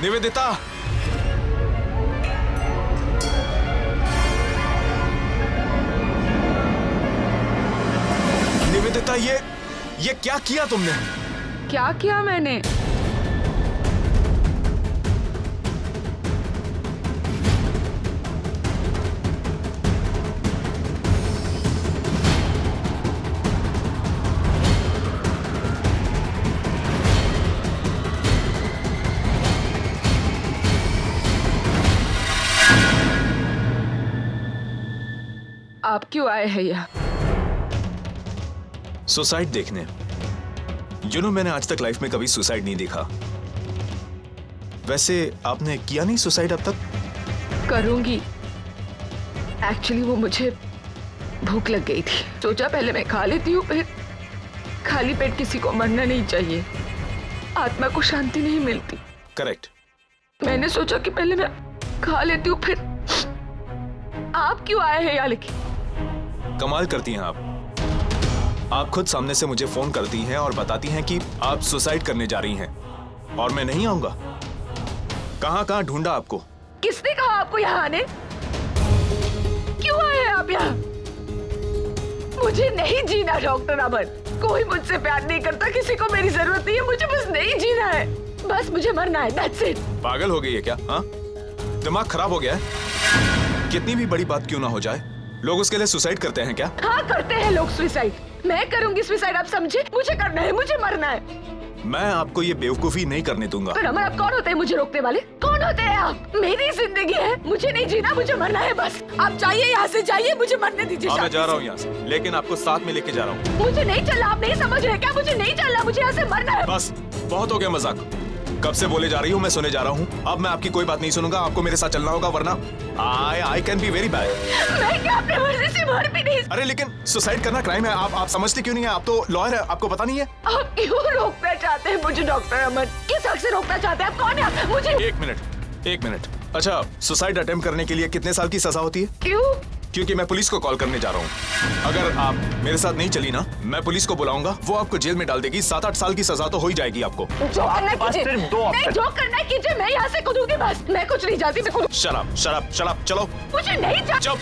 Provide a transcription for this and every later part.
निवेदिता, निवेदिता, ये क्या किया तुमने? क्या किया मैंने? आप क्यों आए हैं यहाँ? सुसाइड देखने। मैंने आज तक लाइफ में कभी सुसाइड नहीं देखा। वैसे आपने किया नहीं सुसाइड अब तक? करूंगी। एक्चुअली वो मुझे भूख लग गई थी, सोचा पहले मैं खा लेती हूँ, फिर खाली पेट किसी को मरना नहीं चाहिए, आत्मा को शांति नहीं मिलती। करेक्ट। मैंने सोचा कि पहले मैं खा लेती हूँ, फिर आप क्यों आए हैं यहाँ लेके? कमाल करती हैं आप खुद सामने से मुझे फोन करती हैं और बताती हैं कि आप सुसाइड करने जा रही हैं और मैं नहीं आऊंगा। कहां कहां ढूंढा आपको? किसने कहा आपको यहाँ आने? क्यों आए हैं आप यहाँ? मुझे नहीं जीना डॉक्टर अमन, कोई मुझसे प्यार नहीं करता, किसी को मेरी जरूरत नहीं है, मुझे बस नहीं जीना है, बस मुझे मरना है, दैट्स इट। पागल हो गई है क्या? हाँ, दिमाग खराब हो गया है? कितनी भी बड़ी बात क्यों ना हो जाए, लोग उसके लिए सुसाइड करते हैं क्या? हाँ करते हैं लोग सुसाइड, मैं करूंगी सुसाइड, आप समझे? मुझे करना है, मुझे मरना है। मैं आपको ये बेवकूफी नहीं करने दूंगा। पर अमर, आप कौन होते हैं मुझे रोकने वाले? कौन होते हैं आप? मेरी जिंदगी है, मुझे नहीं जीना, मुझे मरना है बस। आप जाइए यहाँ से, जाइए, मुझे मरने दीजिए। मैं जा रहा हूँ यहाँ से, लेकिन आपको साथ में लेके जा रहा हूँ। मुझे नहीं चलना, आप नहीं समझ रहे क्या? मुझे नहीं चलना, मुझे यहाँ से मरना है। बस बहुत हो गया मजाक, कब से बोले जा रही हूँ, मैं सुने जा रहा हूँ। अब मैं आपकी कोई बात नहीं सुनूंगा, आपको मेरे साथ चलना होगा, वरना I can be very bad. मैं क्या अपने मर्जी से मर भी नहीं। अरे लेकिन सुसाइड करना क्राइम है, आप समझते क्यों नहीं है? आप तो लॉयर है, आपको पता नहीं है? आप क्यों रोकना चाहते हैं मुझे डॉक्टर अमन? किस हक से रोकना चाहते हैं आप? कौन है आप? मुझे एक मिनट। अच्छा, सुसाइड अटेम्प्ट करने के लिए कितने साल की सजा होती है? क्यों? क्योंकि मैं पुलिस को कॉल करने जा रहा हूँ। अगर आप मेरे साथ नहीं चली ना, मैं पुलिस को बुलाऊंगा, वो आपको जेल में डाल देगी, 7-8 साल की सजा तो हो ही जाएगी आपको। जो करना कीजिए, नहीं जो करना है कीजिए, मैं यहाँ से कूदूंगी बस, मैं कुछ नहीं चाहती, मैं कुछ। शराब, चलो। मुझे नहीं चाहिए। चुप।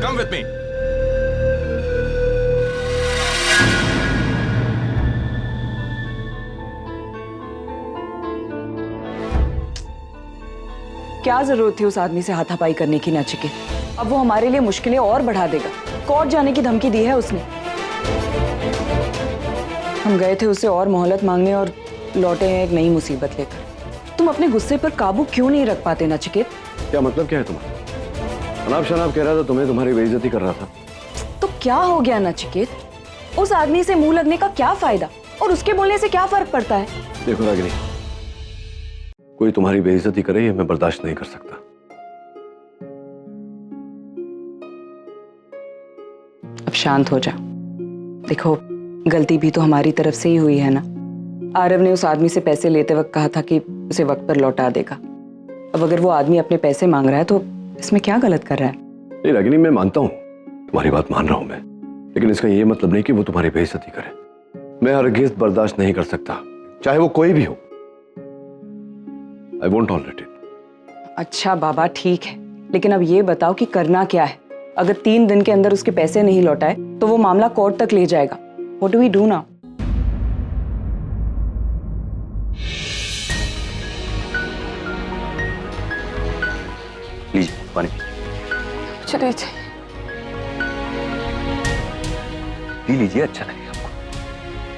Come with me. क्या जरूरत थी उस आदमी से हाथापाई करने की नचिकेत? अब वो हमारे लिए मुश्किलें और बढ़ा देगा। कोर्ट जाने की धमकी दी है उसने। हम गए थे उससे और मोहलत मांगने और लौटे हैं एक नई मुसीबत लेकर। तुम अपने गुस्से पर काबू क्यों नहीं रख पाते नचिकेत? क्या मतलब क्या है तुम्हारा? अनाप शनाप कह रहा था, तुम्हें तुम्हारी बेइज्जती कर रहा था। तो क्या हो गया नचिकेत? उस आदमी से मुंह लगने का क्या फायदा और उसके बोलने से क्या फर्क पड़ता है? देखो रागिनी, कोई तुम्हारी बेइज्जती करे ये मैं बर्दाश्त नहीं कर सकता। अब शांत हो जा। देखो, गलती भी तो हमारी तरफ से ही हुई है ना। आरव ने उस आदमी से पैसे लेते वक्त कहा था कि उसे वक्त पर लौटा देगा। अब अगर वो आदमी अपने पैसे मांग रहा है तो इसमें क्या गलत कर रहा है? नहीं रागिनी, मैं मानता हूँ, तुम्हारी बात मान रहा हूं मैं, लेकिन इसका ये मतलब नहीं कि वो तुम्हारी बेइज्जती करे। मैं हरगिज़ बर्दाश्त नहीं कर सकता, चाहे वो कोई भी हो। I won't tolerate it. अच्छा बाबा, ठीक है, लेकिन अब ये बताओ कि करना क्या है? अगर 3 दिन के अंदर उसके पैसे नहीं लौटाए तो वो मामला कोर्ट तक ले जाएगा। What do we do now? लीजिए पानी। चलिए चाहिए। पी लीजिए, अच्छा लगेगा आपको।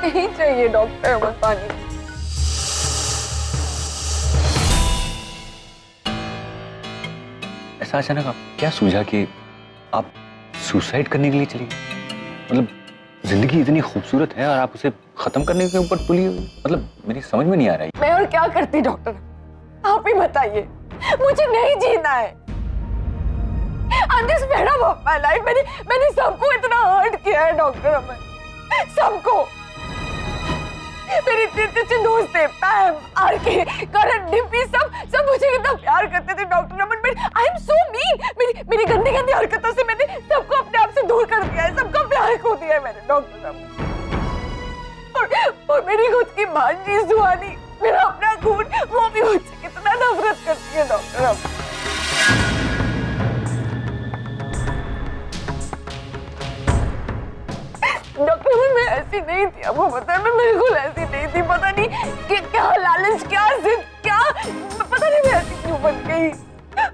नहीं चाहिए डॉक्टर अमन पानी। ऐसा अचानक आप क्या सूझा कि आप सुसाइड करने के लिए चली? मतलब जिंदगी इतनी खूबसूरत है और आप उसे खत्म करने के ऊपर तुली हुई, मतलब मेरी समझ में नहीं आ रही। मैं और क्या करती डॉक्टर, आप ही बताइए। मुझे नहीं जीना है। अंदर से मेरा my life, मैंने सबको इतना हर्ट किया है डॉक्टर अमन, सबको। मेरे इतने अच्छे दोस्त थे, पैम, आरके, करण, डिम्पी, सब मुझे कितना प्यार करते थे doctor Aman. I am so mean, मेरी गंदी गंदी हरकतों से मैंने सबको अपने आप से दूर कर दिया है, सबका प्यार खो दिया है मैंने डॉक्टर अमन। और मेरी खुद की भांजी सुहानी, मेरा अपना वो भी मुझसे कितना नफरत करती है डॉक्टर। अब डॉक्टर मैं ऐसी नहीं थी, आपको पता है मैं बिल्कुल ऐसी नहीं थी। पता नहीं कि क्या लालच, क्या जिद, क्या पता नहीं मैं ऐसी क्यों बन गई।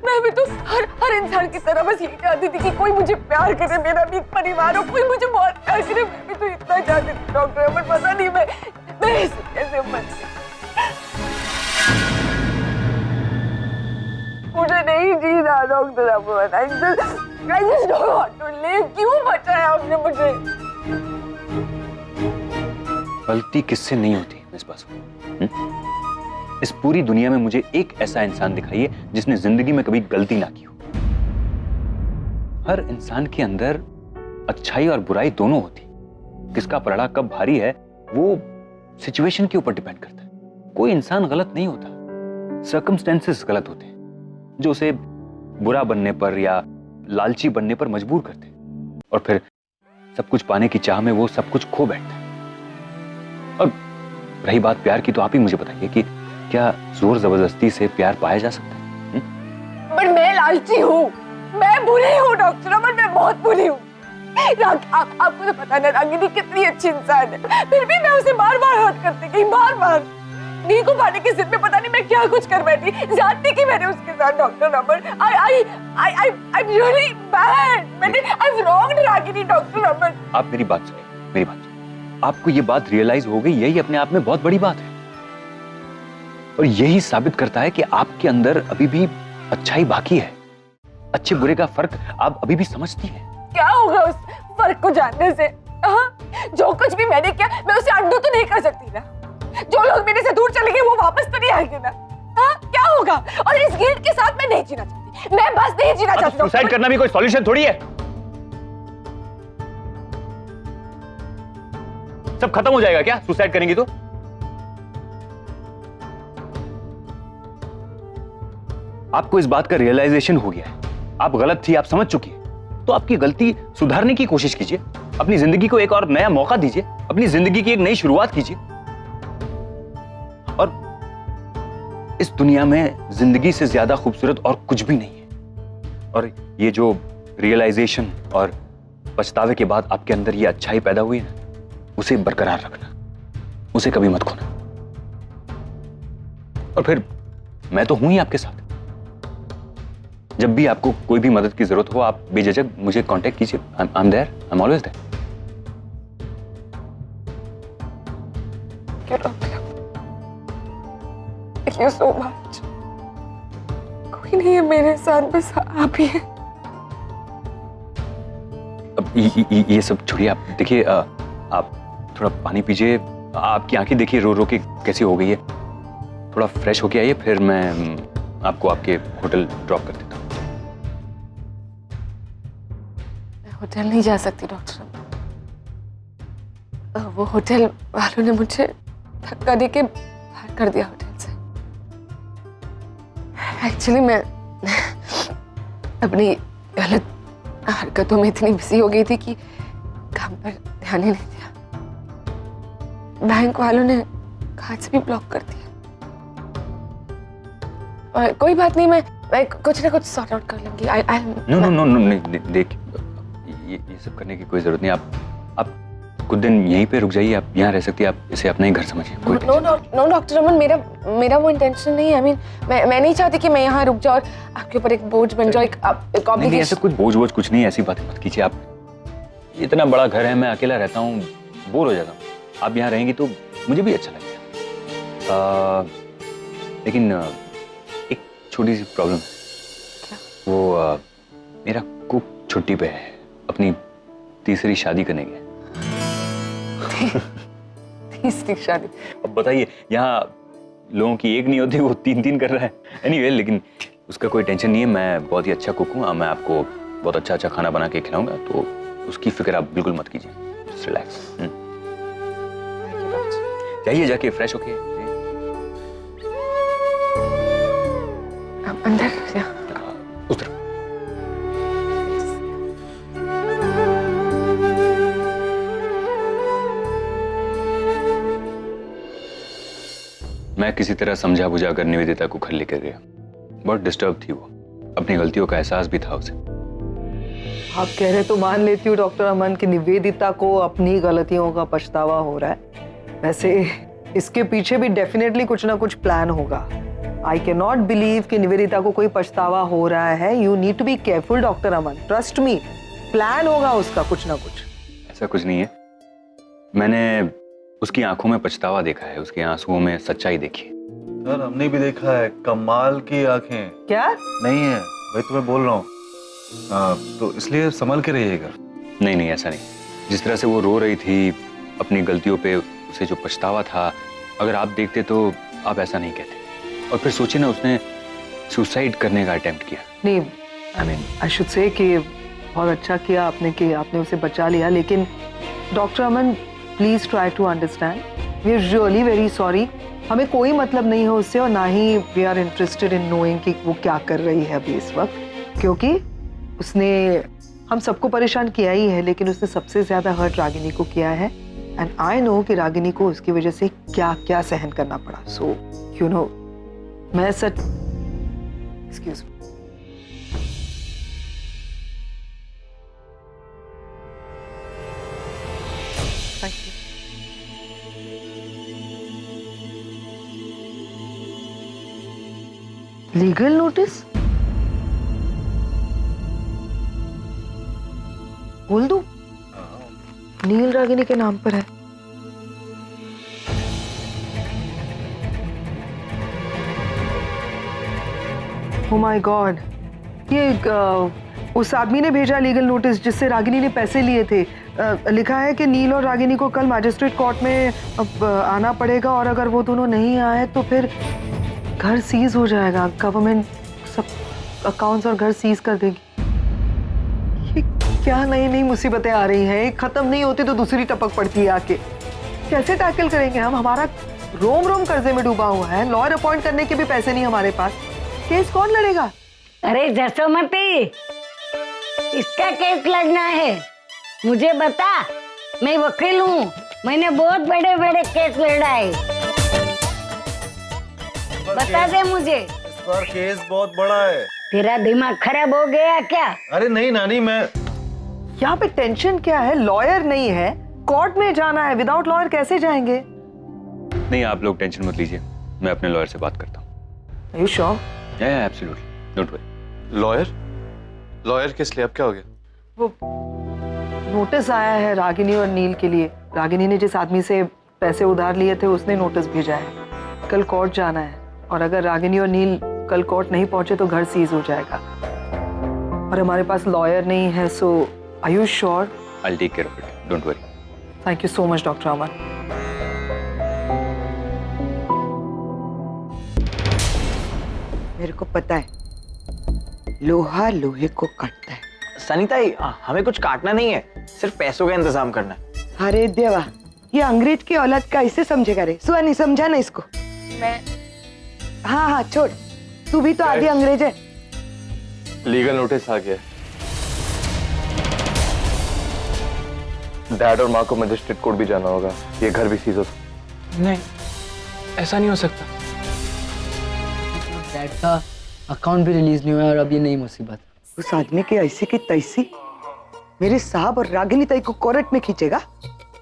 मैं भी तो हर इंसान की तरह बस यही चाहती थी कि कोई मुझे प्यार करे, मेरा भी एक परिवार हो, कोई मुझे बहुत प्यार करे। मैं भी तो इतना चाहती थी डॉक्टर, पर पता नहीं मैं ऐसे कैसे बन गई। मुझे नहीं जीना डॉक्टर, आपको I just don't want to live। क्यों बचाया आपने मुझे? गलती किससे नहीं होती मिस बासु? इस पूरी दुनिया में मुझे एक ऐसा इंसान दिखाइए जिसने जिंदगी में कभी गलती ना की हो। हर इंसान के अंदर अच्छाई और बुराई दोनों होती। किसका पलड़ा कब भारी है वो सिचुएशन के ऊपर डिपेंड करता है। कोई इंसान गलत नहीं होता, सर्कमस्टेंसेस गलत होते हैं जो उसे बुरा बनने पर या लालची बनने पर मजबूर करते हैं, और फिर सब कुछ पाने की चाह में वो सब कुछ खो बैठता है। और रही बात प्यार की, तो आप ही मुझे बताइए कि क्या जोर जबरदस्ती से प्यार पाया जा सकता है? पर मैं लालची हूँ, मैं बुरी हूँ डॉक्टर अमन, मैं बहुत बुरी हूँ। आपको तो पता है रागिनी कितनी अच्छी इंसान है, फिर भी मैं उसे बार बार हर्ट करती गई, बार बार। नी को पाने के जिद में पता नहीं मैं क्या कुछ कर बैठी, जाती की मैंने उसके साथ doctor Aman. I'm really bad। I've wronged Ragini doctor Aman. आप मेरी बात सुनिए, मेरी बात सुनिए। आपको ये बात रियलाइज हो गई, यही अपने आप में बहुत बड़ी बात है, और यही साबित करता है कि आपके अंदर अभी भी अच्छाई बाकी है। अच्छे बुरे का फर्क आप अभी भी समझती हैं। क्या होगा उस फर्क को जानने से? जो कुछ भी मैंने किया मैं उसे अंडू तो नहीं कर सकती ना। जो लोग मेरे से दूर चले गए वो वापस तो नहीं आएंगे ना। क्या होगा? और इस गिल्ट के साथ मैं नहीं जीना चाहती, मैं बस नहीं जीना चाहती। सुसाइड करना भी कोई सॉल्यूशन थोड़ी है। सब खत्म हो जाएगा क्या सुसाइड करेंगी तो? आपको इस बात का रियलाइजेशन हो गया है, आप गलत थी, आप समझ चुकी है, तो आपकी गलती सुधारने की कोशिश कीजिए। अपनी जिंदगी को एक और नया मौका दीजिए, अपनी जिंदगी की एक नई शुरुआत कीजिए। और इस दुनिया में जिंदगी से ज्यादा खूबसूरत और कुछ भी नहीं है। और ये जो रियलाइजेशन और पछतावे के बाद आपके अंदर ये अच्छाई पैदा हुई है, उसे बरकरार रखना, उसे कभी मत खोना। और फिर मैं तो हूं ही आपके साथ। जब भी आपको कोई भी मदद की जरूरत हो, आप बेझिझक मुझे कांटेक्ट कीजिए। I am there, I am always there. Thank you so much। कोई नहीं है मेरे साथ, बस आप ही हैं। अब ये सब छोड़िए, आप देखिए, आप थोड़ा पानी पीजिए। आपकी आंखें देखिए रो रो के कैसी हो गई है। थोड़ा फ्रेश होके आइए, फिर मैं आपको आपके होटल ड्रॉप कर देता हूँ। होटल नहीं जा सकती डॉक्टर। वो होटल वालों ने मुझे धक्का देके बाहर कर दिया होटल से। एक्चुअली मैं अपनी गलत हरकतों में इतनी बिजी हो गई थी कि काम पर ध्यान ही नहीं दिया। बैंक वालों ने खाते भी ब्लॉक कर दिया। और कोई बात नहीं, मैं कुछ ना कुछ सॉर्ट आउट कर लूंगी। नो, देख, ये सब करने की कोई जरूरत नहीं। आप कुछ दिन यहीं पे रुक जाइए, आप यहाँ रह सकती है, आप इसे अपना ही घर समझिए। नो डॉक्टर अमन, मेरा वो इंटेंशन नहीं है। आई मीन मैं नहीं चाहती कि मैं यहाँ रुक जाऊँ और आपके ऊपर एक बोझ बन जाओ, एक नहीं, ऐसा कुछ बोझ कुछ नहीं, ऐसी बातें मत कीजिए आप। इतना बड़ा घर है, मैं अकेला रहता हूँ, बोर हो जाता हूँ। आप यहाँ रहेंगी तो मुझे भी अच्छा लगेगा। लेकिन एक छोटी सी प्रॉब्लम है। वो मेरा कुक छुट्टी पे है, अपनी तीसरी शादी करने गया। तीसरी शादी? अब बताइए, यहाँ लोगों की एक नहीं होती, वो 3 कर रहा है। एनीवे, लेकिन उसका कोई टेंशन नहीं है, मैं बहुत ही अच्छा कुक हूँ। मैं आपको बहुत अच्छा खाना बना के खिलाऊंगा, तो उसकी फिक्र आप बिल्कुल मत कीजिए। Just relax. जाइए, जाके फ्रेश होके अंदर उस तरफ। मैं मैं किसी तरह समझा बुझा कर निवेदिता को घर लेकर गया। बहुत डिस्टर्ब थी वो, अपनी गलतियों का एहसास भी था उसे। आप कह रहे तो मान लेती हूँ डॉक्टर अमन कि निवेदिता को अपनी गलतियों का पछतावा हो रहा है। वैसे इसके पीछे भी डेफिनेटली कुछ ना कुछ प्लान होगा। आई कैन नॉट बिलीव कि निवेदिता को कोई पछतावा हो रहा है। You need to be careful doctor Aman, trust me, plan होगा उसका कुछ ना कुछ। ऐसा कुछ नहीं है, मैंने उसकी आंखों में पछतावा देखा है, उसके आंसुओं में सच्चाई देखी है। सर हमने भी देखा है, कमाल की आंखें। क्या नहीं है भाई, तुम्हें बोल रहा हूँ, तो इसलिए संभल के रहिएगा। नहीं नहीं, ऐसा नहीं। जिस तरह से वो रो रही थी अपनी गलतियों पे, उसे जो पछतावा था, अगर आप देखते तो आप ऐसा नहीं कहते। और फिर सोचिए ना, उसने सुसाइड करने का अटेम्प्ट किया। नहीं, I mean I should say कि बहुत अच्छा किया आपने कि आपने उसे बचा लिया। लेकिन doctor Aman please try to understand, we are really very sorry. हमें कोई मतलब नहीं है उससे, और ना ही we are interested in knowing कि वो क्या कर रही है अभी इस वक्त, क्योंकि उसने हम सबको परेशान किया ही है, लेकिन उसने सबसे ज्यादा हर्ट रागिनी को किया है। एंड आई नो कि रागिनी को उसकी वजह से क्या क्या सहन करना पड़ा। सो यू नो, मैं सच, excuse me, thank you. Legal notice बोल दूं? नील रागिनी के नाम पर है। Oh my God, ये उस आदमी ने भेजा लीगल नोटिस जिससे रागिनी ने पैसे लिए थे। लिखा है कि नील और रागिनी को कल मैजिस्ट्रेट कोर्ट में आना पड़ेगा, और अगर वो दोनों नहीं आए तो फिर घर सीज हो जाएगा। गवर्नमेंट सब अकाउंट्स और घर सीज कर देगी। ये क्या नई नई मुसीबतें आ रही हैं, एक खत्म नहीं होती तो दूसरी टपक पड़ती है आके। कैसे टैकल करेंगे हम? हमारा रोम रोम कर्जे में डूबा हुआ है, लॉयर अपॉइंट करने के भी पैसे नहीं हमारे पास। केस कौन लड़ेगा? अरे जसोमती, इसका केस लड़ना है, मुझे बता, मैं वकील हूँ, मैंने बहुत बड़े बड़े केस लड़ा है, बता दे मुझे। इस बार केस बहुत बड़ा है। तेरा दिमाग खराब हो गया क्या? अरे नहीं नानी, मैं यहाँ पे टेंशन क्या है? लॉयर नहीं है, कोर्ट में जाना है, विदाउट लॉयर कैसे जाएंगे? नहीं, आप लोग टेंशन मत लीजिए, मैं अपने लॉयर से बात करता हूँ। Are you sure? Yeah, absolutely, don't worry। Lawyer किस लिए? अब क्या हो गया? वो नोटिस आया है रागिनी और नील के लिए। रागिनी ने जिस आदमी से पैसे उधार लिए थे उसने नोटिस भेजा है। कल कोर्ट जाना है, और अगर रागिनी और नील कल कोर्ट नहीं पहुंचे तो घर सीज हो जाएगा, और हमारे पास लॉयर नहीं है। So are you sure? I'll take care of it, don't worry। Thank you so much doctor Aman. मेरे को पता है, लोहा लोहे को काटता है। सनीताई, हमें कुछ काटना नहीं है, सिर्फ पैसों का इंतजाम करना है। अरे देवा, ये अंग्रेज की औलाद का ऐसे समझेगा रे? सुहानी समझा ना इसको। मैं हाँ हाँ छोड़, तू भी तो आधी अंग्रेज है। लीगल नोटिस आ गया। डैड और माँ को मजिस्ट्रेट कोर्ट भी जाना होगा, ये घर भी सीज हो सकता। नहीं, ऐसा नहीं हो सकता। डैड का अकाउंट भी रिलीज नहीं हुआ और अब ये नई मुसीबत। उस आदमी की ऐसी की तैसी मेरे साहब और रागिनी ताई को कोर्ट में खींचेगा।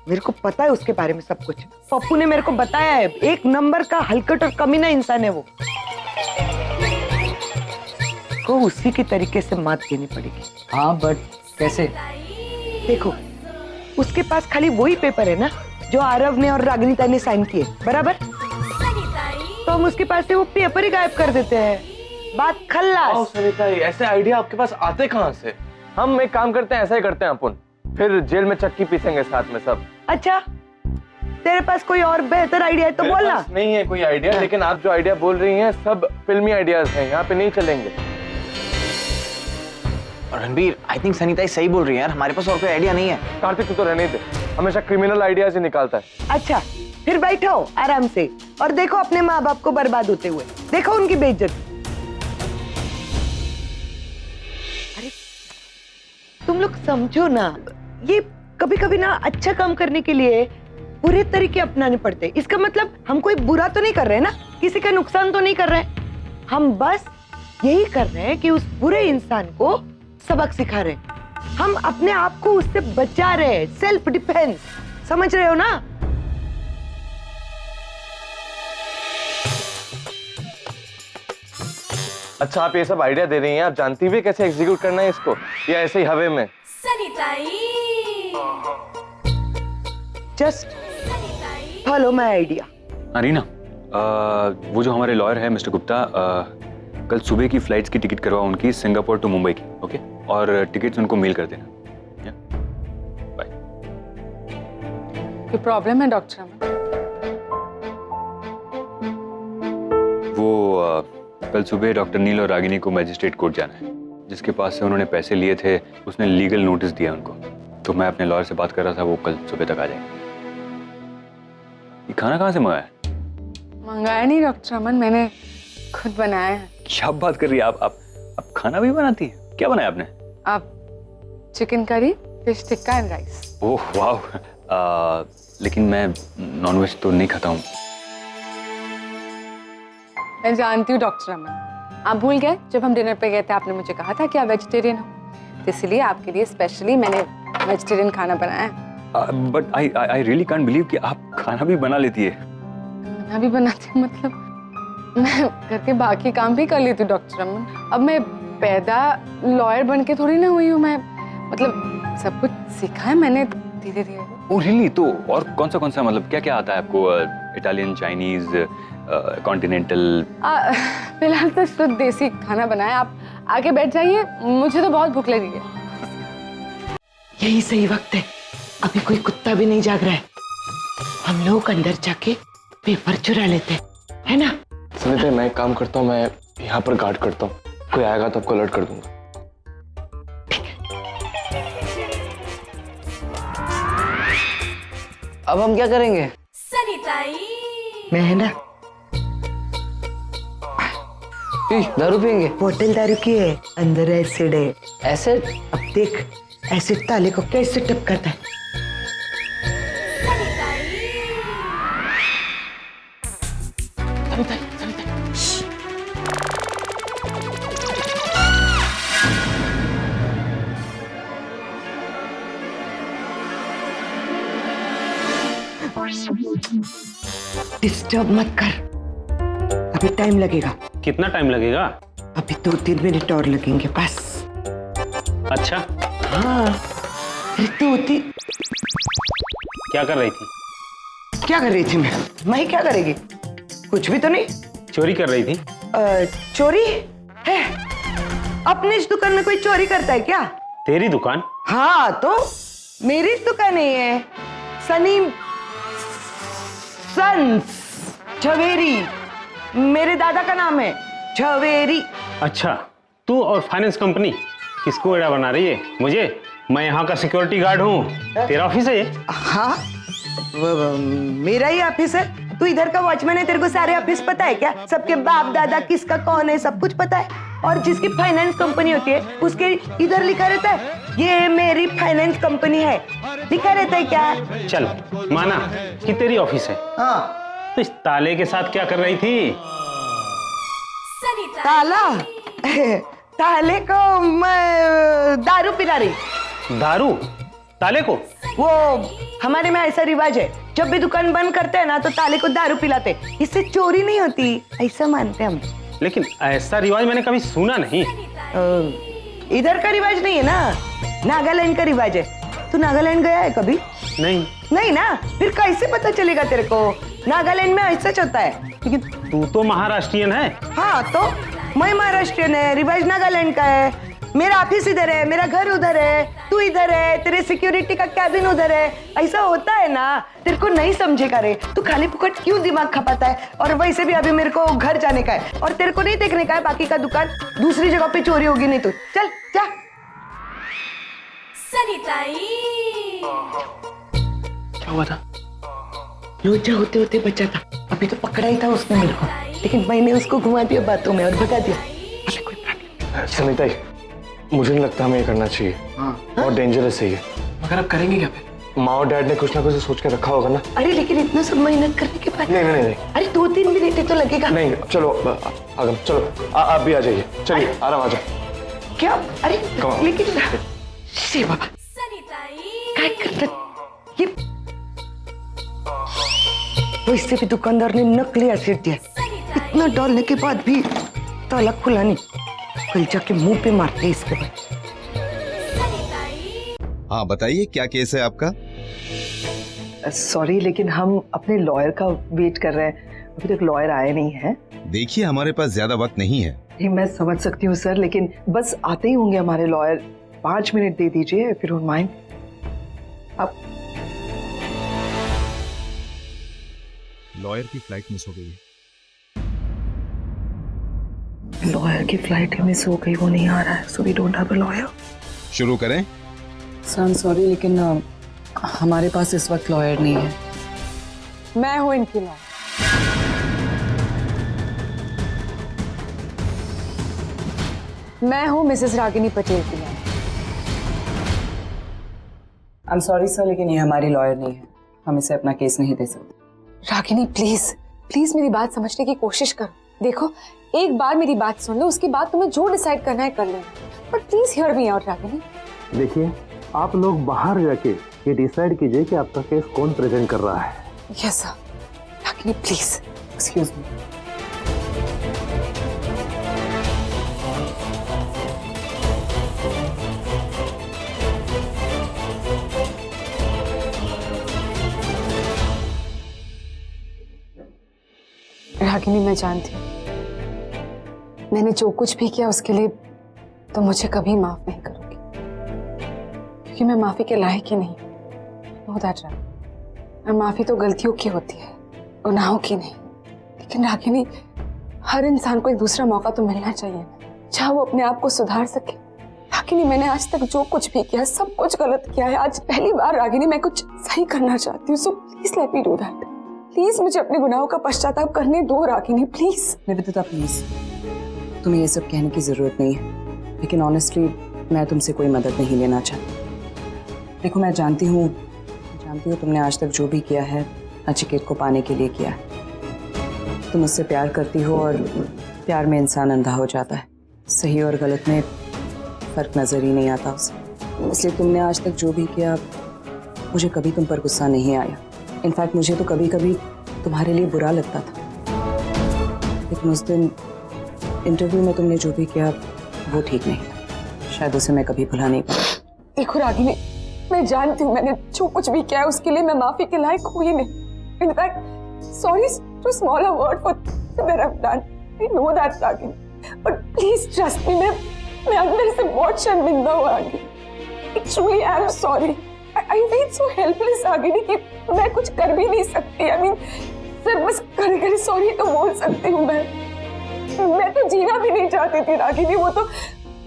मेरे को पता है उसके बारे में सब कुछ। पप्पू ने मेरे को बताया है, एक नंबर का हलकट और कमीना इंसान है वो। को उसी की तरीके से मात देनी पड़ेगी। हाँ, बट कैसे? देखो, उसके पास खाली वही पेपर है ना जो आरव ने और रागिनी ताई ने साइन किए, बराबर? तो हम उसके पास से वो पेपर ही गायब कर देते हैं, बात खल्लास। ऐसे आइडिया आपके पास आते कहाँ से? हम एक काम करते हैं, ऐसा ही करते हैं अपन, फिर जेल में चक्की पीसेंगे साथ में सब। अच्छा, तेरे पास कोई और बेहतर आइडिया है तो बोलना। नहीं है कोई आइडिया, लेकिन आप जो आइडिया बोल रही हैं सब फिल्मी आइडियाज हैं, यहाँ पे नहीं चलेंगे। रणबीर, आई थिंक सनीताई सही बोल रही है यार, हमारे पास और कोई आइडिया नहीं है। कार्तिक, तू तो रहने दे, हमेशा क्रिमिनल आइडियाज ही निकालता है। अच्छा, फिर बैठो आराम से और देखो अपने माँ बाप को बर्बाद होते हुए, देखो उनकी बेइज्जती। अरे तुम लोग समझो ना, ये कभी कभी ना अच्छा काम करने के लिए पूरे तरीके अपनाने पड़ते हैं। इसका मतलब हम कोई बुरा तो नहीं कर रहे ना, किसी का नुकसान तो नहीं कर रहे, हम बस यही कर रहे हैं कि उस बुरे इंसान को सबक सिखा रहे हैं। हम अपने आप को उससे बचा रहे हैं, सेल्फ डिफेंस, समझ रहे हो ना? अच्छा आप ये सब आइडिया दे रही हैं, आप जानती हुई कैसे एग्जीक्यूट करना है इसको, या ऐसे ही हवे में? Just follow my idea. Reena, वो जो हमारे लॉयर है मिस्टर गुप्ता, कल सुबह की फ्लाइट्स की टिकट करवाओ उनकी सिंगापुर टू मुंबई की, ओके? और टिकट्स उनको मेल कर देना। बाय। कोई प्रॉब्लम है डॉक्टर अमन? वो कल सुबह डॉक्टर नील और रागिनी को मैजिस्ट्रेट कोर्ट जाना है। जिसके पास से उन्होंने पैसे लिए थे उसने लीगल नोटिस दिया उनको, तो मैं अपने लॉयर से बात कर रहा था, वो कल सुबह तक आ जाएंगे। ये खाना कहाँ से मंगाया? मंगाया नहीं डॉक्टर अमन, मैंने खुद बनाया है। क्या बात कर रही है आप खाना भी बनाती है? क्या बनाया आपने? आप chicken curry, fish tikka and rice. Oh वाह, लेकिन मैं नॉनवेज तो नहीं खाता हूँ। मैं जानती हूँ डॉक्टर अमन, आप भूल गए जब हम डिनर पे गए थे आपने मुझे कहा था कि आप वेजिटेरियन हो, तो इसलिए आपके लिए स्पेशली मैंने वेजिटेरियन खाना बनाया है। But I really can't believe कि आप खाना भी बना लेती है। खाना भी बनाती हूँ मतलब मैं घर के बाकी काम भी कर लेती हूँ डॉक्टर अमन। अब मैं पैदा लॉयर बन के थोड़ी ना हुई हूँ, मैं मतलब सब कुछ सीखा है मैंने धीरे धीरे। Oh really? तो और कौन सा मतलब क्या क्या आता है आपको? Italian, Chinese, continental? फिलहाल तो शुद्ध देसी खाना बनाया। आप आके बैठ जाइए, मुझे तो बहुत भूख लगी है। यही सही वक्त है, अभी कोई कुत्ता भी नहीं जाग रहा है, हम लोग अंदर जाके पेपर चुरा लेते हैं, है ना? सुनिए मैं एक काम करता हूँ, मैं यहाँ पर गार्ड करता हूँ, कोई आएगा तो आपको अलर्ट कर दूंगा। अब हम क्या करेंगे? मैं है ना, दारू पियेंगे? बोतल दारू की है, अंदर एसिड है। एसिड? अब देख एसिड ताले को कैसे टपकाता है। डिस्टर्ब मत कर, अभी टाइम लगेगा। कितना टाइम लगेगा? अभी 2-3 मिनट और लगेंगे बस। अच्छा। हाँ, अरे क्या कर रही थी? क्या कर रही थी मैं क्या करेगी? कुछ भी तो नहीं। चोरी कर रही थी? चोरी है? अपने इस दुकान में कोई चोरी करता है क्या? तेरी दुकान? हाँ तो मेरी दुकान नहीं है, सनी सन्स झवेरी, मेरे दादा का नाम है झवेरी। अच्छा, तू और फाइनेंस कंपनी किसको एड़ा बना रही है? मुझे? मैं यहाँ का सिक्योरिटी गार्ड हूँ। तेरा ऑफिस है ये? हाँ मेरा ही ऑफिस है। तू इधर का वॉचमैन है, तेरे को सारे ऑफिस पता है क्या? सबके बाप दादा किसका कौन है सब कुछ पता है। और जिसकी फाइनेंस कंपनी होती है उसके इधर लिखा रहता है ये मेरी फाइनेंस कंपनी है, लिखा रहता है क्या? चल माना कि तेरी ऑफिस है। हाँ तो इस ताले के साथ क्या कर रही थी? ताला ताले को मैं दारू पिला रही। दारू? ताले को? वो हमारे में ऐसा रिवाज है, जब भी दुकान बंद करते हैं ना तो ताले को दारू पिलाते, इससे चोरी नहीं होती, ऐसा मानते हम। लेकिन ऐसा रिवाज मैंने कभी सुना नहीं। इधर का रिवाज नहीं है ना, नागालैंड का रिवाज है। तू नागालैंड गया है कभी? नहीं। नहीं ना, फिर कैसे पता चलेगा तेरे को? नागालैंड में ऐसा होता है। लेकिन तू तो महाराष्ट्रियन है। हाँ तो मैं महाराष्ट्रियन है, रिवाज नागालैंड का है। मेरा ऑफिस इधर है, मेरा घर उधर है, तू इधर है, तेरे सिक्योरिटी का कैबिन उधर है, ऐसा होता है ना। तेरे को नहीं समझेगा रे, तू खाली फुकट क्यों दिमाग खपाता है? और वैसे भी अभी मेरे को घर जाने का है और तेरे को नहीं देखने का है बाकी का दुकान दूसरी जगह पे चोरी होगी नहीं तो चल जा। क्या हुआ था? लोचा होते होते बचा था, अभी तो पकड़ा ही था उसने मेरे को, लेकिन मैंने उसको घुमा दिया बातों में और भगा दिया। अभी कोई प्रॉब्लम? सनिता मुझे नहीं लगता हमें ये करना चाहिए। बहुत डेंजरस है ये। मगर अब करेंगे क्या फिर? माँ और डैड ने कुछ ना कुछ सोच के रखा होगा ना। अरे लेकिन इतना सब मेहनत करने के बाद नहीं। अरे 2-3 मिनट तो लगेगा। नहीं चलो आगम चलो आप भी आ जाइए, चलिए आराम आ जाओ। क्या? अरे Come on. लेकिन से बाबा क्या करता ये? तो इससे भी दुकानदार ने नकली एसिड दिया, इतना डालने के बाद भी ताला खुला नहीं। कल जाके मुंह पे मारते इसके बाद। हाँ बताइए, क्या केस है आपका? सॉरी लेकिन हम अपने लॉयर का वेट कर रहे हैं, अभी तक लॉयर आए नहीं है। देखिए हमारे पास ज्यादा वक्त नहीं है। ये मैं समझ सकती हूँ सर, लेकिन बस आते ही होंगे हमारे लॉयर। 5 मिनट दे दीजिए फिर डोंट माइंड। आप लॉयर की फ्लाइट मिस हो गई है। लॉयर की फ्लाइट मिस हो गई, वो नहीं आ रहा है, so we don't have a lawyer. शुरू करें? सर सॉरी लेकिन हमारे पास इस वक्त लॉयर नहीं है। मैं हूं इनकी लॉयर। मैं हूं मिसेस रागिनी पटेल की lawyer. I am sorry sir लेकिन ये हमारी लॉयर नहीं है, हम इसे अपना केस नहीं दे सकते। रागिनी प्लीज प्लीज मेरी बात समझने की कोशिश करो। देखो एक बार मेरी बात सुन लो, उसके बाद तुम्हें जो डिसाइड करना है कर लेना, but please hear me out Ragini. देखिए आप लोग बाहर जाके ये डिसाइड कीजिए कि आपका केस कौन प्रेजेंट कर रहा है। Yes sir. Ragini please. Excuse me. Ragini मैं जानती हूँ मैंने जो कुछ भी किया उसके लिए तो मुझे कभी माफ नहीं करोगी, क्योंकि मैं माफी के लायक ही नहीं। Know that right. माफी तो गलतियों की होती है, गुनाहों की नहीं। लेकिन रागिनी हर इंसान को एक दूसरा मौका तो मिलना चाहिए जहाँ वो अपने आप को सुधार सके। रागिनी मैंने आज तक जो कुछ भी किया सब कुछ गलत किया है। आज पहली बार रागिनी मैं कुछ सही करना चाहती हूँ, so please let me do that. Please मुझे अपने गुनाहों का पश्चाताप करने दो रागिनी प्लीज। निवेदिता प्लीज, तुम्हें ये सब कहने की जरूरत नहीं है, लेकिन ऑनेस्टली मैं तुमसे कोई मदद नहीं लेना चाहती। देखो मैं जानती हूँ तुमने आज तक जो भी किया है नचिकेत को पाने के लिए किया है। तुम उससे प्यार करती हो और प्यार में इंसान अंधा हो जाता है, सही और गलत में फर्क नजर ही नहीं आता उसे। इसलिए तुमने आज तक जो भी किया मुझे कभी तुम पर गुस्सा नहीं आया। इनफैक्ट मुझे तो कभी कभी तुम्हारे लिए बुरा लगता था, लेकिन उस दिन इंटरव्यू में तुमने जो भी किया वो ठीक नहीं था। शायद उसे मैं कभी भुला नहीं पाऊंगी। देखो रागिनी मैं जानती हूँ मैंने जो कुछ भी किया है उसके लिए मैं माफी के लायक हुई नहीं। In fact sorry is too small a word for that I have done. I know that Ragini, but please trust me, मैं अंदर से बहुत शर्मिंदा हूँ Ragini. Actually I am sorry. I feel so helpless Ragini कि मैं कुछ कर भी नहीं सकती। आई मीन सिर्फ बस कर सॉरी तो बोल सकती हूँ। मैं तो जीना भी नहीं चाहती थी रागिनी, वो तो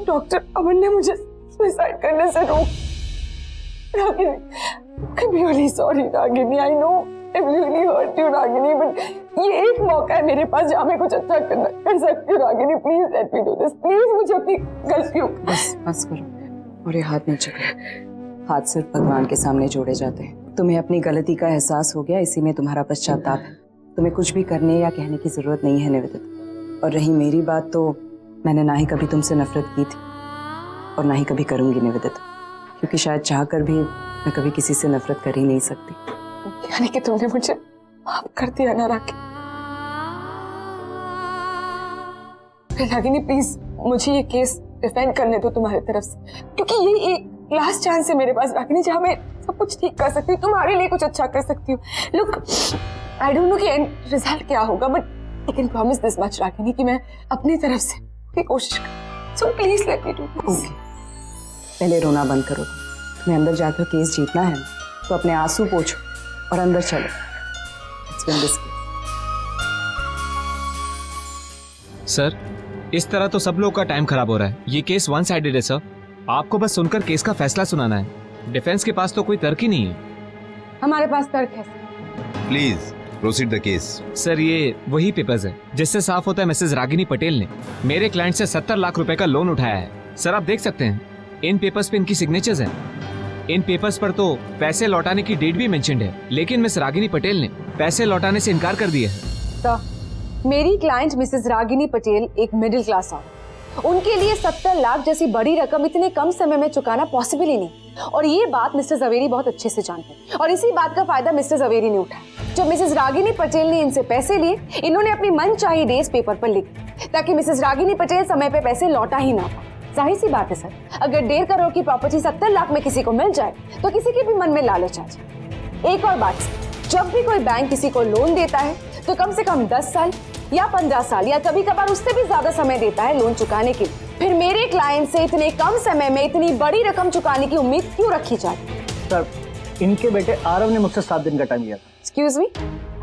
डॉक्टर अमन ने मुझे सुसाइड करने से रोक। Ragini I'm really sorry Ragini, I know I really hurt you Ragini, but ये एक मौका है मेरे पास जहाँ मैं कुछ अच्छा कर सकती हूँ Ragini. Please let me do this, please मुझे अपनी गलतियों। बस करो। और ये हाथ नीचे करो। हाथ सिर्फ भगवान के सामने जोड़े जाते हैं। तुम्हें अपनी गलती का एहसास हो गया, इसी में तुम्हारा पश्चाताप है। तुम्हें कुछ भी करने या कहने की जरूरत नहीं है निवेदिता। और रही मेरी बात, तो मैंने ना ही कभी तुमसे नफरत की थी और ना ही कभी करूंगी निवेदिता, क्योंकि शायद चाहकर भी मैं कभी किसी से नफरत कर ही नहीं सकती। यानी कि तुमने मुझे माफ कर दिया ना रागिनी? प्लीज मुझे ये केस डिफेंड करने दो तुम्हारी तरफ से, क्योंकि ये एक लास्ट चांस है मेरे पास रागिनी जहाँ मैं सब कुछ ठीक कर सकती हूँ, तुम्हारे लिए कुछ अच्छा कर सकती हूँ। लुक आई डोंट नो कि एंड रिजल्ट क्या होगा, but I can promise this much Ragini कि मैं अपनी तरफ से पूरी कोशिश करूँ। So please let me do this. पहले रोना बंद करो। तुम्हें अंदर जाकर केस जीतना है तो अपने आंसू पोंछो और अंदर चलो। सर इस तरह तो सब लोग का टाइम खराब हो रहा है। ये केस वन साइडेड है सर, आपको बस सुनकर केस का फैसला सुनाना है। डिफेंस के पास तो कोई तर्क ही नहीं है। हमारे पास तर्क है। Please proceed the case. Sir ये वही पेपर्स है जिससे साफ होता है मिसेस रागिनी पटेल ने मेरे क्लाइंट से 70 लाख रुपए का लोन उठाया है। सर आप देख सकते हैं इन पेपर्स पे इनकी सिग्नेचर्स हैं। इन पेपर्स पर तो पैसे लौटाने की डेट भी मेंशन्ड है, लेकिन मिस रागिनी पटेल ने पैसे लौटाने से इनकार कर दिया है। सर, मेरी क्लाइंट मिसेस रागिनी पटेल एक मिडिल क्लास औरत, उनके लिए 70 लाख जैसी बड़ी रकम इतने कम समय में चुकाना पॉसिबल ही नहीं, और ये बात मिस्टर जवेरी बहुत अच्छे से जानते हैं, और इसी बात का फायदा मिस्टर जवेरी ने उठाया। जब मिसेस रागिनी पटेल ने इनसे पैसे लिए, इन्होंने अपनी मनचाही डेज पेपर पर लिख दी ताकि मिसेस रागिनी पटेल समय पे पैसे लौटा ही ना पाए। जाहिर सी बात है सर, अगर 1.5 करोड़ की प्रॉपर्टी 70 लाख में किसी को मिल जाए तो किसी के भी मन में लालच आ जाए। एक और बात, जब भी कोई बैंक किसी को लोन देता है तो कम से कम 10 साल या 15 साल या कभी कभार उससे भी ज्यादा समय देता है लोन चुकाने के लिए। फिर मेरे क्लाइंट से इतने कम समय में इतनी बड़ी रकम चुकाने की उम्मीद क्यों रखी जाए? सर, इनके बेटे आरव ने मुझसे 7 दिन का टाइम लिया था। एक्सक्यूज मी,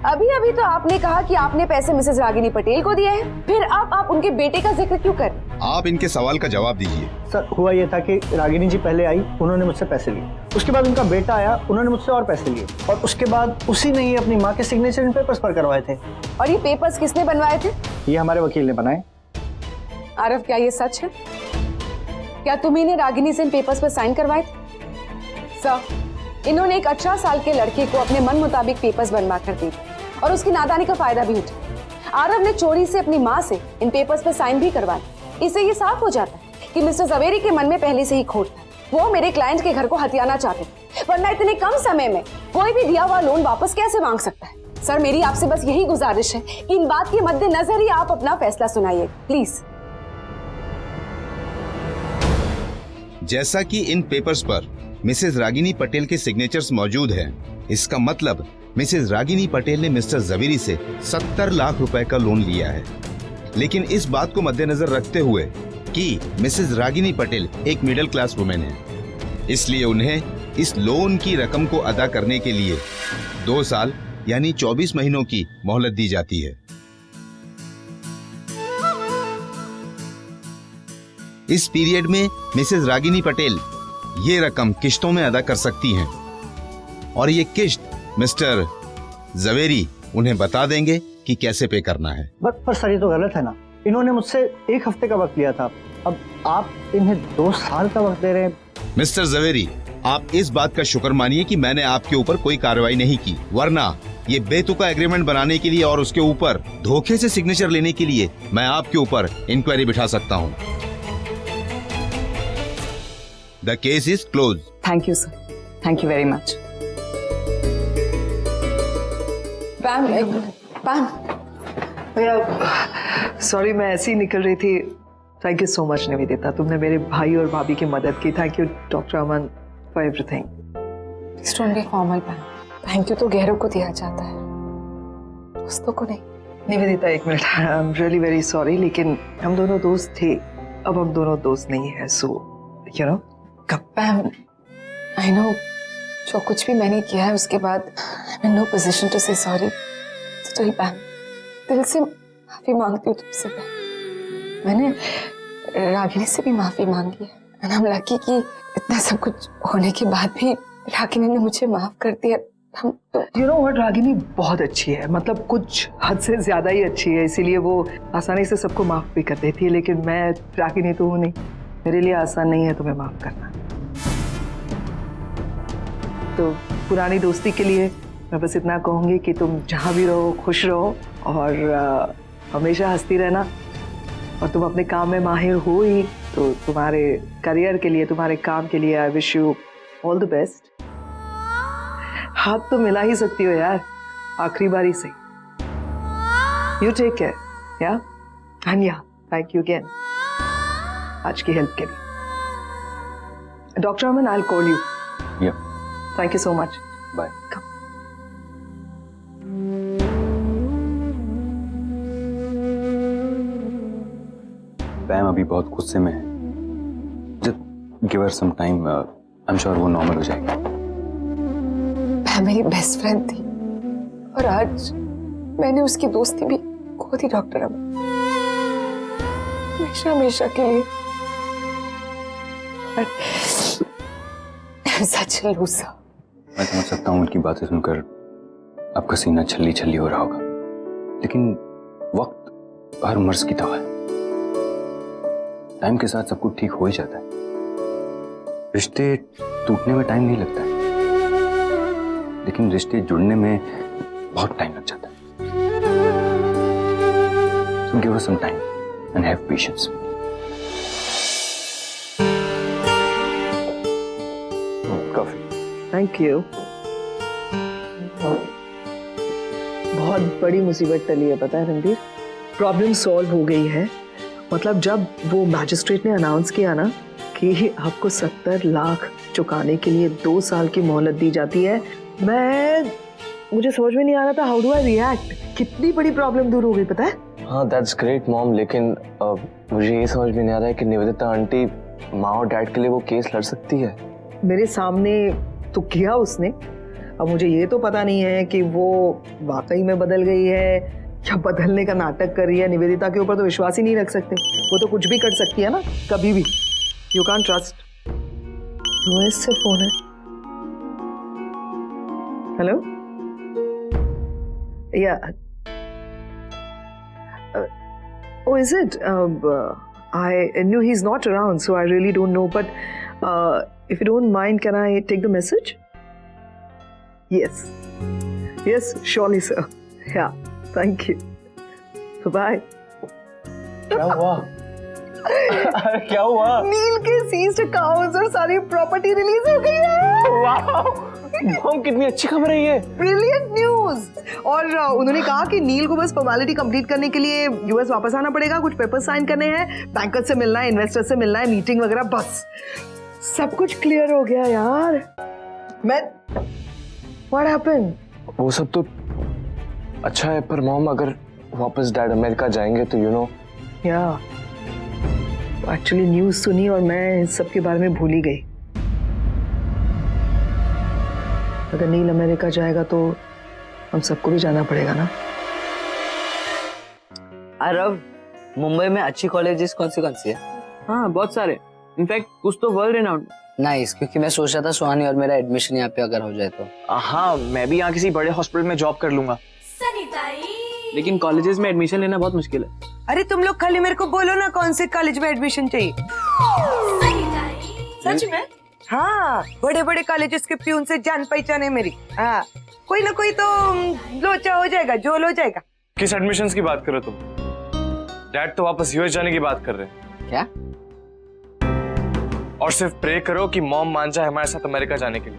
अभी अभी तो आपने कहा कि आपने पैसे मिसेस रागिनी पटेल को दिए हैं, फिर आप उनके बेटे का जिक्र क्यों कर? आप इनके सवाल का जवाब दीजिए। सर, हुआ ये था कि रागिनी जी पहले आई, उन्होंने मुझसे पैसे लिए, उसके बाद उनका बेटा आया, उन्होंने मुझसे और पैसे लिए, और उसके बाद उसी ने ही अपनी माँ के सिग्नेचर इन पेपर्स पर करवाए थे। और ये पेपर्स किसने बनवाए थे? ये हमारे वकील ने बनाए। आरव, क्या ये सच है? क्या तुम्ही ने रागिनी से इन पेपर्स पर साइन करवाए थे? सर, इन्होंने एक 18 साल के लड़के को अपने मन मुताबिक पेपर्स बनवा कर दिए और उसकी नादानी का फायदा भी उठा। आरव ने चोरी से अपनी माँ से इन पेपर्स पर साइन भी करवाए। इससे ये साफ हो जाता है कि मिस्टर जवेरी के मन में पहले से ही खोट था। वो मेरे क्लाइंट के घर को हथियाना चाहते थे, वरना इतने कम समय में कोई भी दिया हुआ लोन वापस कैसे मांग सकता है? सर, मेरी आपसे बस यही गुजारिश है कि इन बात के मद्देनजर ही आप अपना फैसला सुनाइए, प्लीज। जैसा कि इन पेपर्स पर मिसेस रागिनी पटेल के सिग्नेचर्स मौजूद हैं, इसका मतलब मिसेस रागिनी पटेल ने मिस्टर जवेरी से 70 लाख रुपए का लोन लिया है। लेकिन इस बात को मद्देनजर रखते हुए कि मिसेस रागिनी पटेल एक मिडिल क्लास वुमेन है, इसलिए उन्हें इस लोन की रकम को अदा करने के लिए 2 साल यानी 24 महीनों की मोहलत दी जाती है। इस पीरियड में मिसेस रागिनी पटेल ये रकम किश्तों में अदा कर सकती हैं, और ये किश्त मिस्टर जवेरी उन्हें बता देंगे कि कैसे पे करना है। पर सर, ये तो गलत है ना। इन्होंने मुझसे 1 हफ्ते का वक्त लिया था, अब आप इन्हें 2 साल का वक्त दे रहे हैं। मिस्टर जवेरी, आप इस बात का शुक्र मानिए कि मैंने आपके ऊपर कोई कार्रवाई नहीं की, वरना ये बेतुका एग्रीमेंट बनाने के लिए और उसके ऊपर धोखे से सिग्नेचर लेने के लिए मैं आपके ऊपर इंक्वायरी बिठा सकता हूँ। The case is closed. Thank you sir, thank you very much. Sorry, मैं ऐसे ही निकल रही थी। Thank you so much Nivedita, तुमने मेरे भाई और भाभी की मदद की। Thank you doctor Aman for everything. Please don't be formal ma'am, thank you तो गैरों को दिया जाता है, दोस्तों को नहीं। Nivedita, 1 minute, I am really very sorry, लेकिन हम दोनों दोस्त थे, अब हम दोनों दोस्त नहीं है, so you know. Ma'am, I know, जो कुछ भी मैंने किया है उसके बाद I am in no position to say sorry. Still ma'am, दिल से माफी मांगती हूँ तुमसे। मैंने रागिनी से भी माफी मांगी है, एंड आई एम लकी कि इतना सब कुछ होने के बाद भी रागिनी ने मुझे माफ कर दिया। हम तो यू नो व्हाट, रागिनी बहुत अच्छी है, मतलब कुछ हद से ज्यादा ही अच्छी है, इसीलिए वो आसानी से सबको माफ भी कर देती है। लेकिन मैं रागिनी तो हूँ नहीं, मेरे लिए आसान नहीं है तुम्हें माफ करना। तो पुरानी दोस्ती के लिए मैं बस इतना कहूंगी कि तुम जहाँ भी रहो खुश रहो, और हमेशा हंसती रहना, और तुम अपने काम में माहिर हो ही, तो तुम्हारे करियर के लिए, तुम्हारे काम के लिए I wish you all the best. हाथ तो मिला ही सकती हो यार, आखिरी बारी से। You take care, yeah and yeah thank you again आज की हेल्प के लिए। Doctor Aman, I will call you. Thank you so much, bye. Pam अभी बहुत गुस्से में है, just give her some time, I am sure वो नॉर्मल हो जाएगी। पैम मेरी बेस्ट फ्रेंड थी, और आज मैंने उसकी दोस्ती भी खो दी डॉक्टर अमन, हमेशा हमेशा के लिए। सच लूसा। मैं समझ सकता हूँ उनकी बातें सुनकर आपका सीना छल्ली छल्ली हो रहा होगा, लेकिन वक्त हर मर्ज की दवा है, टाइम के साथ सब कुछ ठीक हो ही जाता है। रिश्ते टूटने में टाइम नहीं लगता है, लेकिन रिश्ते जुड़ने में बहुत टाइम लग जाता है। So give us some time and have patience. Coffee. Thank you. बहुत बड़ी मुसीबत टली है, पता है रणबीर। प्रॉब्लम सॉल्व हो गई है। मतलब जब वो मैजिस्ट्रेट ने अनाउंस किया ना कि आपको 70 लाख चुकाने के लिए 2 साल की मोहलत दी जाती है, मुझे समझ में नहीं आ रहा था हाउ डू आई रिएक्ट। कितनी बड़ी प्रॉब्लम दूर हो गई, पता है? हाँ दैट्स ग्रेट मॉम, लेकिन मुझे ये समझ में नहीं आ रहा है कि निवेदिता आंटी माँ और डैड के लिए वो केस लड़ सकती है। मेरे सामने तो किया उसने। अब मुझे ये तो पता नहीं है कि वो वाकई में बदल गई है या बदलने का नाटक कर रही है। निवेदिता के ऊपर तो विश्वास ही नहीं रख सकते, वो तो कुछ भी कर सकती है ना, कभी भी। You can't trust. यूएस से फोन है। हेलो, या oh, is it? I knew he's not around, so I really don't know. But if you don't mind, can I take the message? Yes. Yes, surely, sir. Yeah, thank you. Bye. क्या हुआ? क्या हुआ? नील के seized accounts और सारी property release हो गई है। वाओ! मॉम कितनी अच्छी खबर है ये। Brilliant news. और उन्होंने कहा कि नील को बस फॉर्मेलिटी कंप्लीट करने के लिए यूएस वापस आना पड़ेगा, कुछ पेपर साइन करने हैं, बैंकर से मिलना है, इन्वेस्टर से मिलना है, मीटिंग वगैरह, बस सब कुछ क्लियर हो गया यार। What happened? वो सब तो अच्छा है, पर मॉम अगर वापस डैड अमेरिका जाएंगे तो यू नो। या एक्चुअली न्यूज सुनी और मैं इस सब के बारे में भूल ही गई। अगर नील अमेरिका जाएगा तो हम सबको भी जाना पड़ेगा ना। आरव, मुंबई में अच्छी कॉलेजेस कौन सी है? हाँ बहुत सारे, इनफैक्ट कुछ तो वर्ल्ड रेनाउंड। नाइस, क्योंकि मैं सोच रहा था सुहानी और मेरा एडमिशन यहाँ पे अगर हो जाए तो। हाँ मैं भी यहाँ किसी बड़े हॉस्पिटल में जॉब कर लूंगा, लेकिन कॉलेजेस में एडमिशन लेना बहुत मुश्किल है। अरे तुम लोग खाली मेरे को बोलो ना कौन से कॉलेज में एडमिशन चाहिए। सच में? हाँ, बड़े बड़े कॉलेजेस के प्यून से जान पहचान है मेरी। हाँ, कोई ना कोई तो लोचा हो जाएगा, जोल हो जाएगा। किस एडमिशंस की बात कर रहे हो तुम? डैड तो वापस यूएस जाने की बात कर रहे हैं। क्या? और सिर्फ प्रे करो कि मॉम मान जाए हमारे साथ अमेरिका जाने के लिए,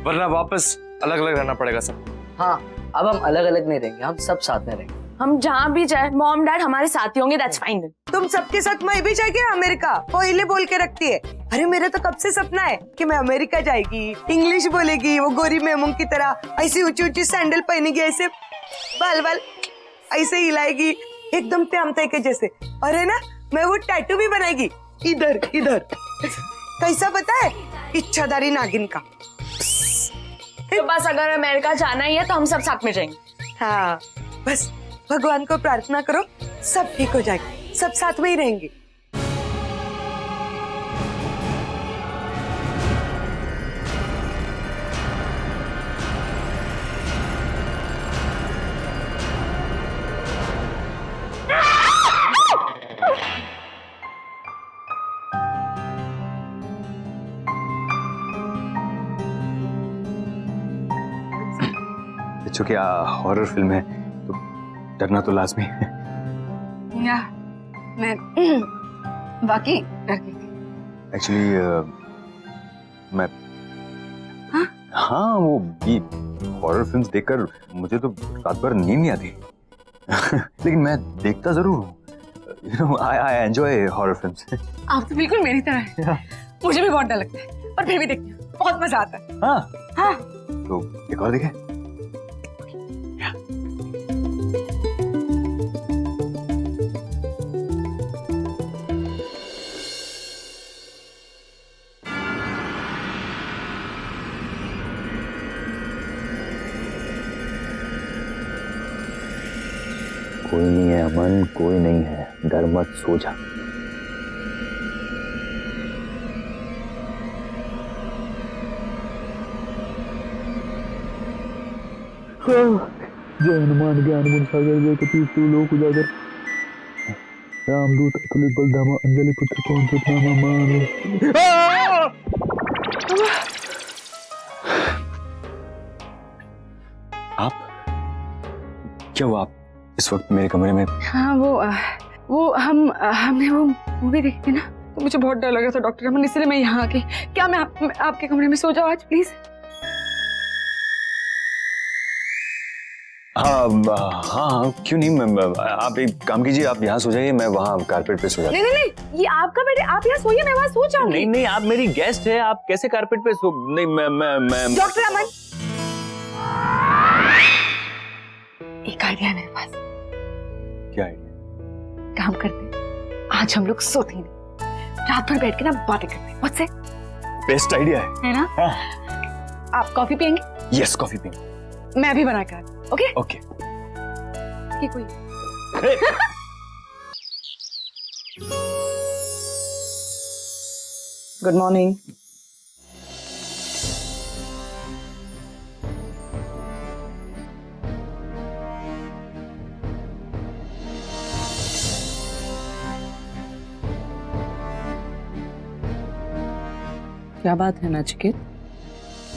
वरना वापस अलग अलग रहना पड़ेगा सब। हाँ, अब हम अलग अलग नहीं रहेंगे, हम सब साथ में रहेंगे। हम जहाँ भी जाए मॉम डैड हमारे साथ ही होंगे, दैट्स फाइन। तुम सबके साथ मैं भी जाएगी अमेरिका, पहले बोल के रखती है। अरे मेरा तो कब से सपना है कि मैं अमेरिका जाएगी, इंग्लिश बोलेगी, वो गोरी मेमों की तरह ऐसी ऊंची ऊंची सैंडल पहनेगी, ऐसे बाल बाल ऐसे हिलाएगी, एकदम प्यामते के जैसे। अरे ना, मैं वो टैटू भी बनाएगी इधर इधर। कैसा पता है? इच्छाधारी नागिन का। तो बस अगर अमेरिका जाना ही है तो हम सब साथ में जाएंगे। हाँ, बस भगवान को प्रार्थना करो, सब ठीक हो जाएगा, सब साथ में ही रहेंगे। चूंकि हॉरर फिल्म है तो डरना तो लाजमी है। या मैं बाकी डर गई। एक्चुअली मैं हाँ वो ये हॉरर फिल्म्स देखकर मुझे तो रात भर नींद नहीं आती। लेकिन मैं देखता जरूर हूँ। You know I enjoy horror films. आप तो बिल्कुल मेरी तरह हैं। मुझे भी बहुत डर लगता है, पर फिर भी देखती हूँ, बहुत मजा आता है। हाँ हाँ, तो एक और देखें। कोई नहीं है अमन, कोई नहीं है, डर मत, सो जा। जय हनुमान ज्ञान गुण सागर जय कपीश लोक उजागर रामदूत अतुलित बलधामा अंजलि पुत्र पवन सुत नामा मान। आप क्या हुआ? आप इस वक्त मेरे कमरे में? हाँ वो हमने वो मूवी देखी थी ना, तो मुझे बहुत डर लगा था डॉक्टर अमन, इसलिए मैं यहाँ आ गई। क्या मैं आपके कमरे में सो जाऊँ आज प्लीज? हाँ क्यों नहीं मैम, आप एक काम कीजिए, आप यहाँ सो जाइए, मैं वहाँ कारपेट पे सो जाता हूँ। नहीं, ये आपका बेड है, आप यहाँ सोइए, मैं वहाँ सो जाऊंगी। नहीं, आप मेरी गेस्ट है, आप कैसे कारपेट पे सो? नहीं मैं डॉक्टर अमन, एक आइडिया है मेरे पास। क्या आइडिया? काम करते हैं, आज हम लोग सोते ही नहीं, रात भर बैठ के ना बातें करते हैं। मुझसे बेस्ट आइडिया है ना? हाँ। आप कॉफी पियेंगे? यस, कॉफी पियेंगे। मैं भी बना कर। Okay okay. ये कोई गुड मॉर्निंग। क्या बात है नचिकेत?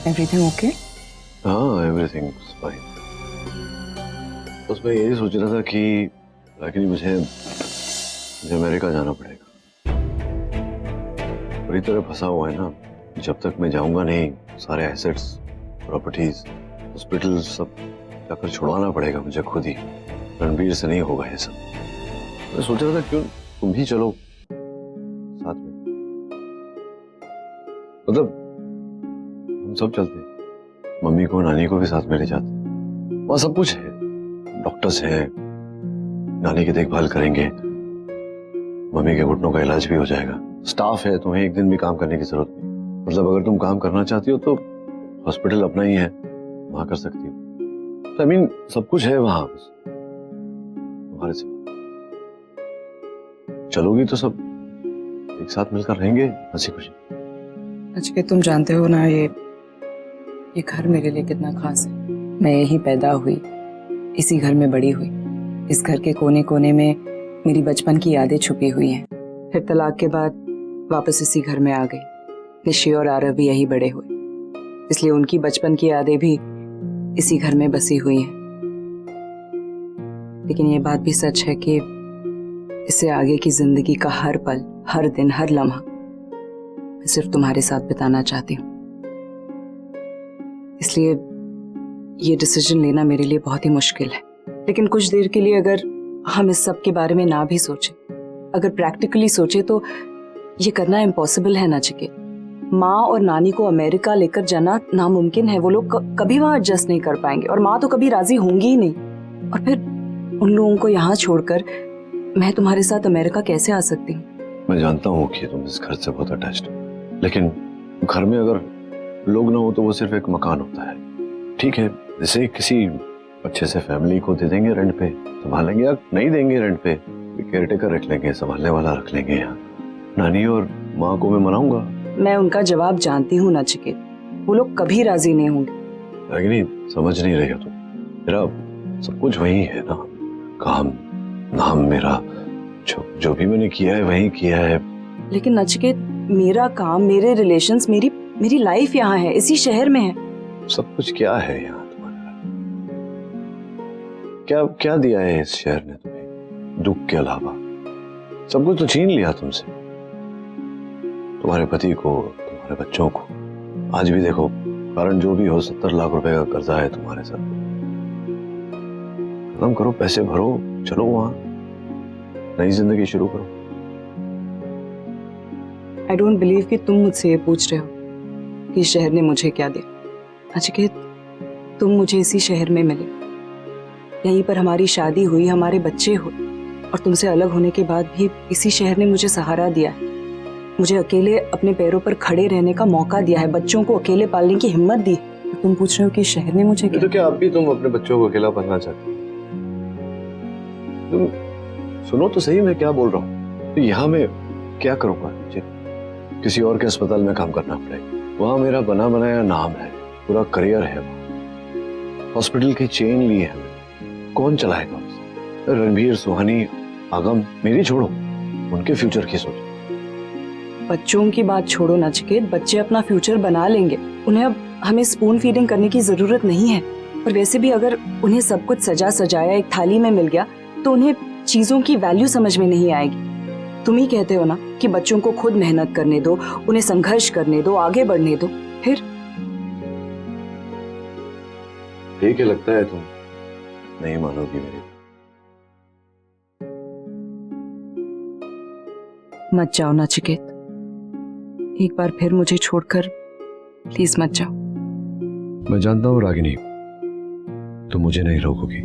Everything okay? हाँ, एवरीथिंग फाइन। बस मैं यही सोच रहा था कि रागिनी मुझे अमेरिका जाना पड़ेगा। पूरी तरह फंसा हुआ है ना, जब तक मैं जाऊंगा नहीं सारे एसेट्स, प्रॉपर्टीज, हॉस्पिटल सब जाकर छुड़वाना पड़ेगा मुझे खुद ही। रणबीर से नहीं होगा ये सब। मैं सोच रहा था क्यों तुम भी चलो साथ में, मतलब हम सब चलते, मम्मी को नानी को भी साथ में ले जाते। वहाँ सब कुछ है, डॉक्टर्स हैं, नानी की देखभाल करेंगे, मम्मी के घुटनों का इलाज भी हो जाएगा, स्टाफ है, तुम्हें एक दिन भी काम करने की जरूरत नहीं। मतलब अगर तुम काम करना चाहती हो तो हॉस्पिटल अपना ही है, वहां कर सकती हो। I mean, सब कुछ है वहां, बस तुम्हारे सिवा। चलोगी तो सब एक साथ मिलकर रहेंगे हंसी खुशी। नचिकेत तुम जानते हो ना, ये घर मेरे लिए कितना खास है। मैं यहीं पैदा हुई, इसी घर में बड़ी हुई। इस घर के कोने कोने में मेरी बचपन की यादें छुपी हुई हैं। फिर तलाक के बाद वापस इसी घर में आ गई। निशी और आरव भी यही बड़े हुए, इसलिए उनकी बचपन की यादें भी इसी घर में बसी हुई हैं। लेकिन ये बात भी सच है कि इससे आगे की जिंदगी का हर पल, हर दिन, हर लम्हा मैं सिर्फ तुम्हारे साथ बिताना चाहती हूँ। इसलिए ये डिसीजन लेना मेरे लिए बहुत ही मुश्किल है। लेकिन कुछ देर के लिए अगर हम इस सब के बारे में ना भी सोचें, अगर प्रैक्टिकली सोचे, तो ये करना इम्पॉसिबल है नचिकेत। माँ और नानी को अमेरिका लेकर जाना नामुमकिन है। वो लोग कभी वहां एडजस्ट नहीं कर पाएंगे, और माँ तो कभी राजी होंगी ही नहीं। और फिर उन लोगों को यहाँ छोड़कर मैं तुम्हारे साथ अमेरिका कैसे आ सकती हूँ? मैं जानता हूँ कि तुम इस घर से बहुत अटैच्ड हो, लेकिन घर में अगर लोग ना हो तो वो सिर्फ एक मकान होता है। ठीक है, जैसे किसी अच्छे से फैमिली को दे देंगे रेंट पे, संभालेंगे, या नहीं देंगे रेंट पे, केयर टेकर रख लेंगे, संभालने वाला रख लेंगे। यहाँ नानी और माँ को मैं मनाऊंगा। मैं उनका जवाब जानती हूँ नचिकेत, वो लोग कभी राजी नहीं होंगे। रागिनी, समझ नहीं रही हो तुम। मेरा सब कुछ वही है ना, काम, नाम मेरा, जो भी मैंने किया है वही किया है। लेकिन नचिकेत, मेरा काम, मेरे रिलेशंस, मेरी लाइफ यहाँ है, इसी शहर में है। सब कुछ क्या है यहाँ तुम्हारा? क्या दिया है इस शहर ने तुम्हें दुख के अलावा? सब कुछ तो छीन लिया तुमसे, तुम्हारे पति को, तुम्हारे बच्चों को। आज भी देखो, कारण जो भी हो, 70 लाख रुपए का कर्जा है तुम्हारे साथ। खत्म करो, पैसे भरो, चलो वहां नई जिंदगी शुरू करो। आई डोंट बिलीव कि तुम मुझसे ये पूछ रहे हो कि शहर ने मुझे क्या दिया। नचिकेत, तुम मुझे इसी शहर में मिले, यहीं पर हमारी शादी हुई, हमारे बच्चे हुए, और तुमसे अलग होने के बाद भी इसी शहर ने मुझे सहारा दिया है। मुझे अकेले अपने पैरों पर खड़े रहने का मौका दिया है, बच्चों को अकेले पालने की हिम्मत दी। तुम पूछ रहे हो कि शहर ने मुझे क्या? तो क्या अब भी तुम अपने बच्चों को अकेला पालना चाहती हो? तुम सुनो तो सही मैं क्या बोल रहा हूँ। तो यहाँ मैं क्या करूँगा? मुझे किसी और के अस्पताल में काम करना पड़ेगा। वहाँ मेरा बना बनाया नाम है, पूरा करियर है, हॉस्पिटल की चेन ली है, कौन चलाएगा उसे? रणबीर, सुहानी, आगम, मेरी छोड़ो, उनके फ्यूचर की सोचो। बच्चों की बात छोड़ो नचिकेत, बच्चे अपना फ्यूचर बना लेंगे। उन्हें अब हमें स्पून फीडिंग करने की जरूरत नहीं है। और वैसे भी अगर उन्हें सब कुछ सजा सजाया एक थाली में मिल गया तो उन्हें चीजों की वैल्यू समझ में नहीं आएगी। तुम ही कहते हो ना कि बच्चों को खुद मेहनत करने दो, उन्हें संघर्ष करने दो, आगे बढ़ने दो। फिर ठीक है, लगता है तुम नहीं मानोगी मेरी। मत जाओ नचिकेत, एक बार फिर मुझे छोड़कर प्लीज मत जाओ। मैं जानता हूँ रागिनी, तुम मुझे नहीं रोकोगी।